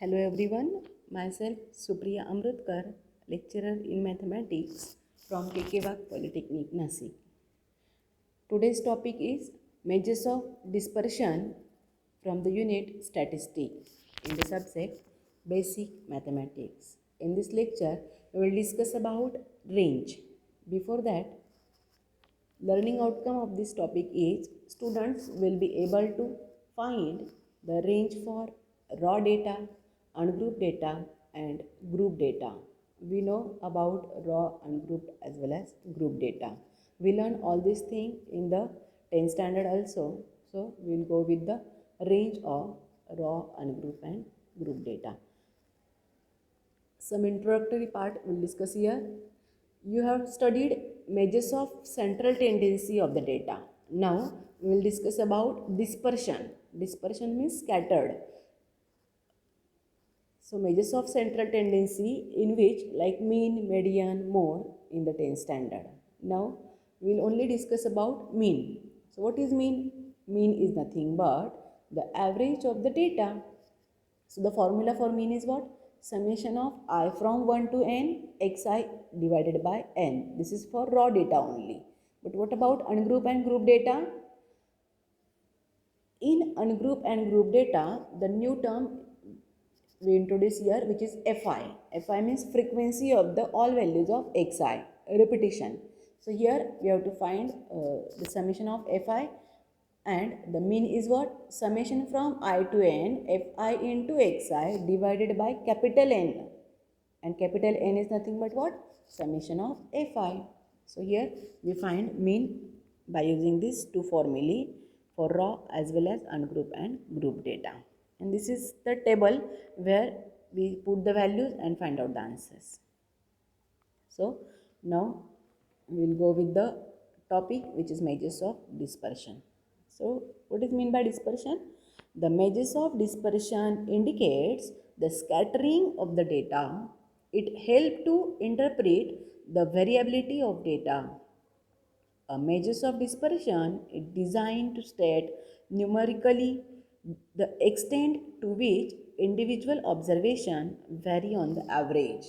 Hello everyone, myself Supriya Amrutkar, lecturer in mathematics from KK Polytechnic, Nasik. Today's topic is measures of dispersion from the unit statistics in the subject basic mathematics. In this lecture, we will discuss about range. Before that, learning outcome of this topic is students will be able to find the range for raw data, ungrouped data and group data. We know about raw, ungrouped as well as group data. We learn all these things in the 10th standard also. So we will go with the range of raw, ungrouped and group data. Some introductory part we'll discuss here. You have studied measures of central tendency of the data. Now we will discuss about dispersion. Dispersion means scattered. So measures of central tendency in which like mean, median, mode in the 10th standard. Now we will only discuss about mean. So what is mean? Mean is nothing but the average of the data. So the formula for mean is what? Summation of I from 1 to n xi divided by n. This is for raw data only. But what about ungroup and group data? In ungroup and group data, the new term we introduce here which is Fi. Fi means frequency of the all values of xi, repetition. So here we have to find the summation of Fi and the mean is what? Summation from I to n Fi into xi divided by capital N, and capital N is nothing but what? Summation of Fi. So here we find mean by using these two formulae for raw as well as ungrouped and group data. And this is the table where we put the values and find out the answers. So now we will go with the topic which is measures of dispersion. So what is mean by dispersion? The measures of dispersion indicates the scattering of the data. It helps to interpret the variability of data. A measures of dispersion is designed to state numerically the extent to which individual observation vary on the average.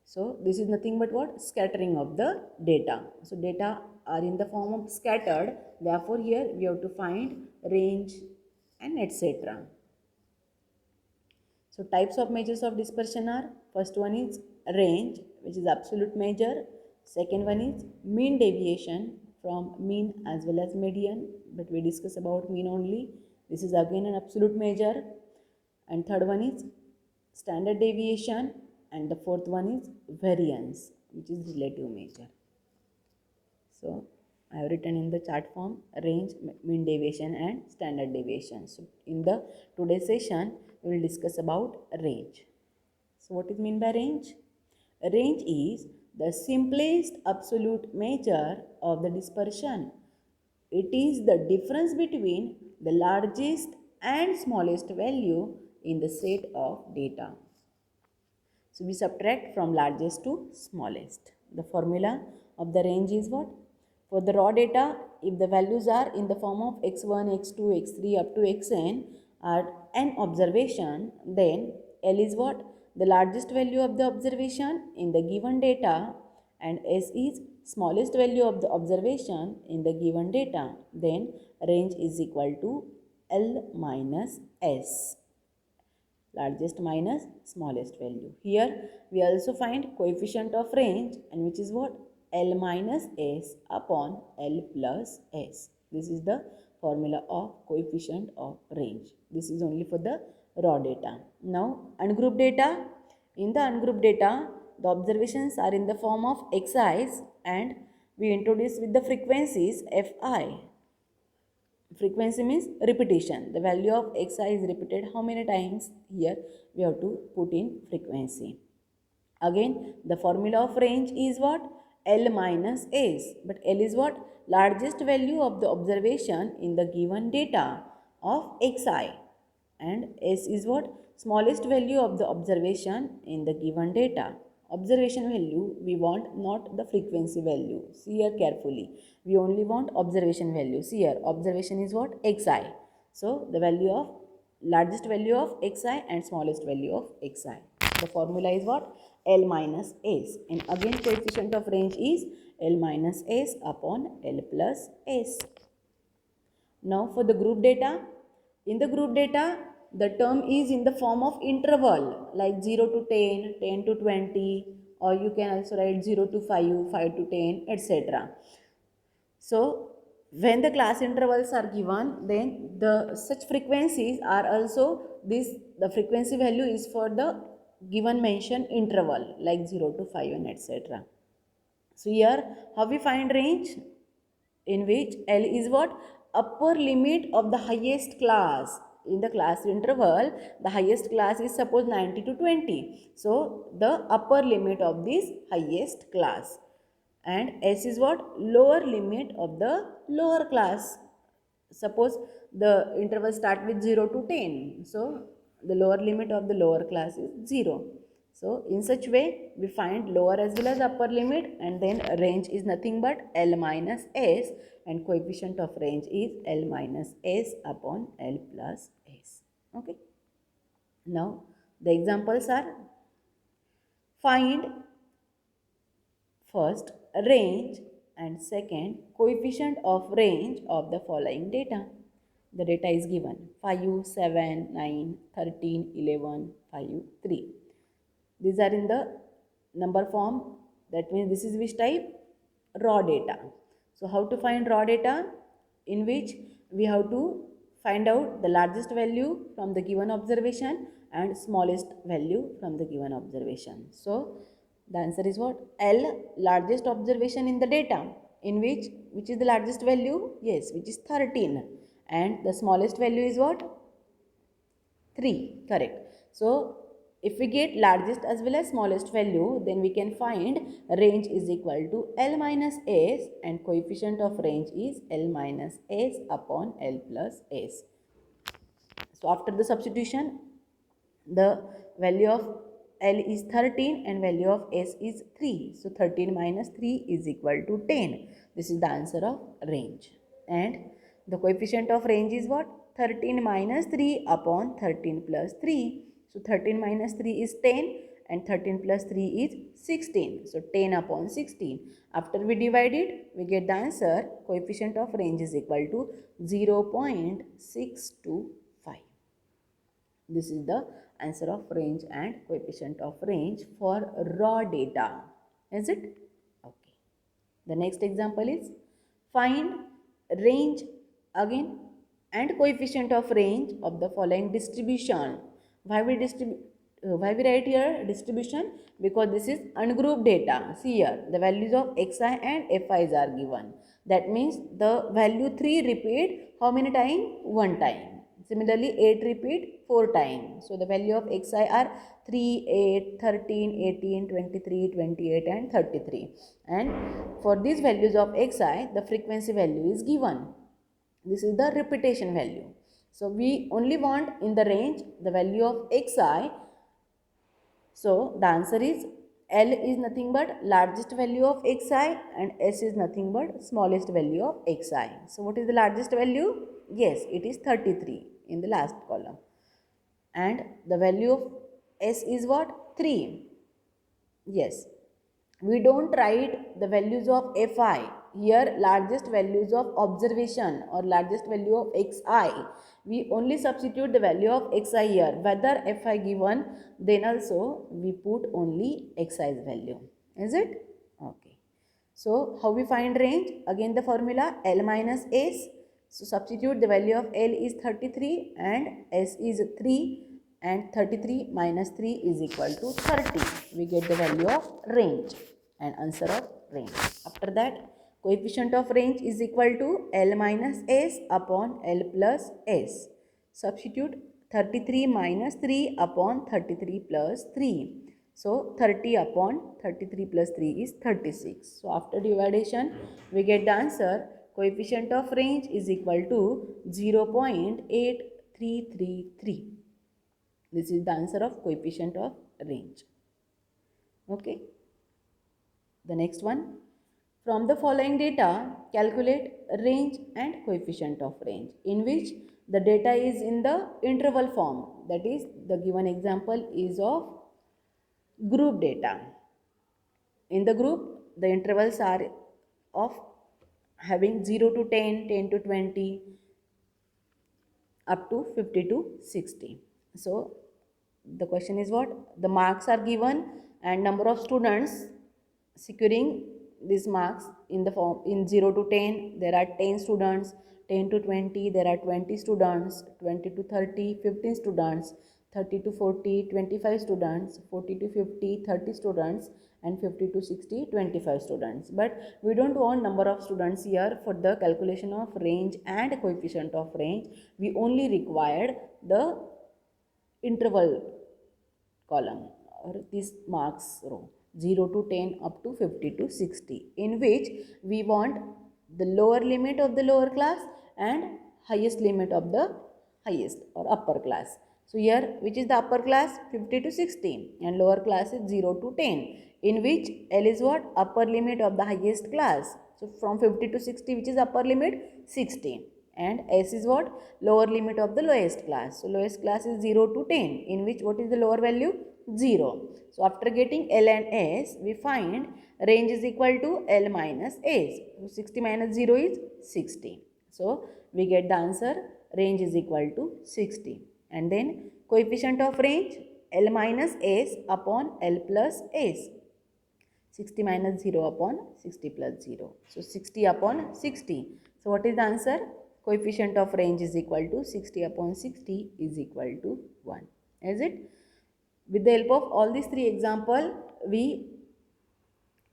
So this is nothing but what? Scattering of the data. So data are in the form of scattered. Therefore here we have to find range and etc. So types of measures of dispersion are, first one is range, which is absolute measure. Second one is mean deviation from mean as well as median, but we discuss about mean only. This is again an absolute measure. And third one is standard deviation, and the fourth one is variance, which is relative measure. So I have written in the chart form range, mean deviation and standard deviation. So in the today's session we will discuss about range. So what is mean by range? Range is the simplest absolute measure of the dispersion. It is the difference between the largest and smallest value in the set of data. So we subtract from largest to smallest. The formula of the range is what? For the raw data, if the values are in the form of x1, x2, x3 up to xn are an observation, then L is what? The largest value of the observation in the given data, and S is smallest value of the observation in the given data. Then range is equal to L minus S, largest minus smallest value. Here we also find coefficient of range, and which is what? L minus S upon L plus S. This is the formula of coefficient of range. This is only for the raw data. Now ungrouped data. In the ungrouped data, the observations are in the form of xi's, and we introduce with the frequencies Fi. Frequency means repetition. The value of xi is repeated how many times? Here we have to put in frequency. Again, the formula of range is what? L minus S. But L is what? Largest value of the observation in the given data of xi. And S is what? Smallest value of the observation in the given data. Observation value we want, not the frequency value. See here carefully. We only want observation value. See here, observation is what? Xi. So the value of largest value of xi and smallest value of xi. The formula is what? L minus s. And again coefficient of range is L minus s upon L plus s. Now for the group data, in the group data, the term is in the form of interval like 0 to 10, 10 to 20, or you can also write 0 to 5, 5 to 10, etc. So when the class intervals are given, then the such frequencies are also this, the frequency value is for the given mentioned interval like 0 to 5 and etc. So here how we find range, in which L is what? Upper limit of the highest class. In the class interval, the highest class is suppose 90 to 20. So the upper limit of this highest class. And S is what? Lower limit of the lower class. Suppose the interval start with 0 to 10. So the lower limit of the lower class is 0. So in such way we find lower as well as upper limit, and then range is nothing but L minus S, and coefficient of range is L minus S upon L plus S. Okay. Now the examples are: find first range and second coefficient of range of the following data. The data is given 5, 7, 9, 13, 11, 5, 3. These are in the number form. That means this is which type? Raw data. So how to find raw data? In which we have to find out the largest value from the given observation and smallest value from the given observation. So the answer is what? L, largest observation in the data, in which is the largest value? Yes, which is 13, and the smallest value is what? 3, correct. So if we get largest as well as smallest value, then we can find range is equal to L minus S, and coefficient of range is L minus S upon L plus S. So after the substitution, the value of L is 13 and value of S is 3. So 13 minus 3 is equal to 10. This is the answer of range. And the coefficient of range is what? 13 minus 3 upon 13 plus 3. So 13 minus 3 is 10 and 13 plus 3 is 16. So 10 upon 16. After we divide it, we get the answer. Coefficient of range is equal to 0.625. This is the answer of range and coefficient of range for raw data. Is it? Okay. The next example is find range again and coefficient of range of the following distribution. Why we write here distribution? Because this is ungrouped data. See here, the values of xi and fi's are given. That means the value 3 repeat how many times? 1 time. Similarly, 8 repeat 4 times. So the value of xi are 3, 8, 13, 18, 23, 28 and 33. And for these values of xi, the frequency value is given. This is the repetition value. So we only want in the range the value of xi. So the answer is L is nothing but largest value of xi and S is nothing but smallest value of xi. So what is the largest value? Yes, it is 33 in the last column. And the value of S is what? 3. Yes. We don't write the values of fi. Here largest values of observation or largest value of xi. We only substitute the value of xi here. Whether fi given, then also we put only xi's value. Is it? Okay. So how we find range? Again the formula L minus S. So substitute the value of L is 33 and S is 3, and 33 minus 3 is equal to 30. We get the value of range and answer of range. After that, coefficient of range is equal to L minus S upon L plus S. Substitute 33 minus 3 upon 33 plus 3. So 30 upon 33 plus 3 is 36. So after division, we get the answer. Coefficient of range is equal to 0.8333. This is the answer of coefficient of range. Okay. The next one. From the following data, calculate range and coefficient of range, in which the data is in the interval form. That is, the given example is of group data. In the group, the intervals are of having 0 to 10, 10 to 20, up to 50 to 60. So the question is what? The marks are given and number of students securing these marks in the form in 0 to 10 there are 10 students, 10 to 20 there are 20 students, 20 to 30 15 students, 30 to 40 25 students, 40 to 50 30 students, and 50 to 60 25 students. But we don't want number of students here. For the calculation of range and coefficient of range, we only required the interval column or this marks row 0 to 10 up to 50 to 60, in which we want the lower limit of the lower class and highest limit of the highest or upper class. So here, which is the upper class? 50 to 60, and lower class is 0 to 10, in which L is what? Upper limit of the highest class. So from 50 to 60, which is upper limit? 60. And S is what? Lower limit of the lowest class. So lowest class is 0 to 10, in which what is the lower value? 0. So after getting L and S, we find range is equal to L minus S. So 60 minus 0 is 60. So we get the answer, range is equal to 60. And then coefficient of range, L minus S upon L plus S. 60 minus 0 upon 60 plus 0. So 60 upon 60. So what is the answer? Coefficient of range is equal to 60 upon 60 is equal to 1. Is it? With the help of all these three examples, we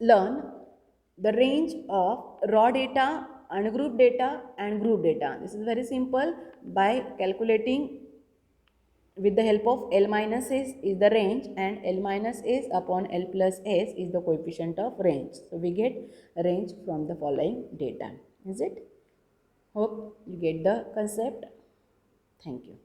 learn the range of raw data, ungroup data and group data. This is very simple. By calculating with the help of L minus S is the range, and L minus S upon L plus S is the coefficient of range. So we get range from the following data. Is it? Hope you get the concept. Thank you.